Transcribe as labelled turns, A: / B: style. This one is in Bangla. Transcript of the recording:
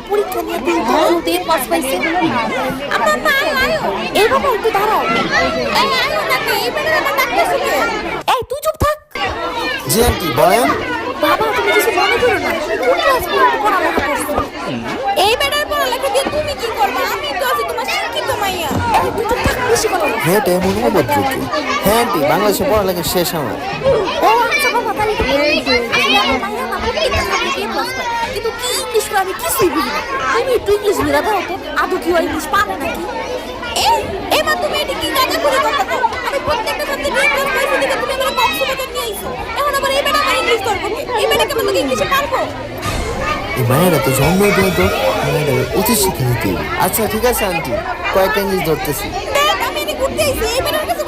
A: পরীক্ষা নিয়ে দিন পাস পাইছে। আমার মা আয়ো এই বাবা একটু দাঁড়াও। এই আয়ো ডাকে এই বেটা আমার ডাকতেছে কে? এই তুই চুপ থাক।
B: জি আন্টি বলেন।
A: বাবা তুমি কিছু মনে করো না, কোন ক্লাস পর্যন্ত পড়ালেখা করছো? এই বেটার পড়ালেখা দিয়ে তুমি কি করবা? আমি তো আছি তোমার শিক্ষিত মাইয়া। এই তুই চুপ থাক, বেশি কথা বল।
B: হ্যাঁ এমন অভদ্র কি? হ্যাঁ আন্টি বাংলাদেশে পড়ালেখা শেষ আমার।
A: ও আচ্ছা বাবা তাহলে তো আমার মাইয়া না প্রত্যেকটা সাবজেক্টে এ প্লাস পায়, কিন্তু কি ইংলিশ করে আমি কিছুই বুঝি না। তুমি একটু ইংলিশ মিলা দাও তো, আদৌ কি ও ইংলিশ পারে নাকি? এবার তুমি এটা কি কাজে করে করতে পারো? আমি প্রত্যেকটা সাবজেক্টে এ প্লাস পাইছি দেখে তুমি আমার কক্সবাজার নিয়ে আইছো। এখন আবার এই বেটা আমার ইংলিশ ধরবো কি? এই বেটাকে আমি তোকে ইংলিশে পারবো?
B: এই মায়েরা তো জন্ম দেওয়া তো মায়েরা উচিত শিক্ষা দিতে হবে। আচ্ছা ঠিক আছে আন্টি, কয়েকটা ইংলিশ ধরতেছি।
A: দেখ আমি এনে ঘুরতে আইছি, এই বেটার কাছে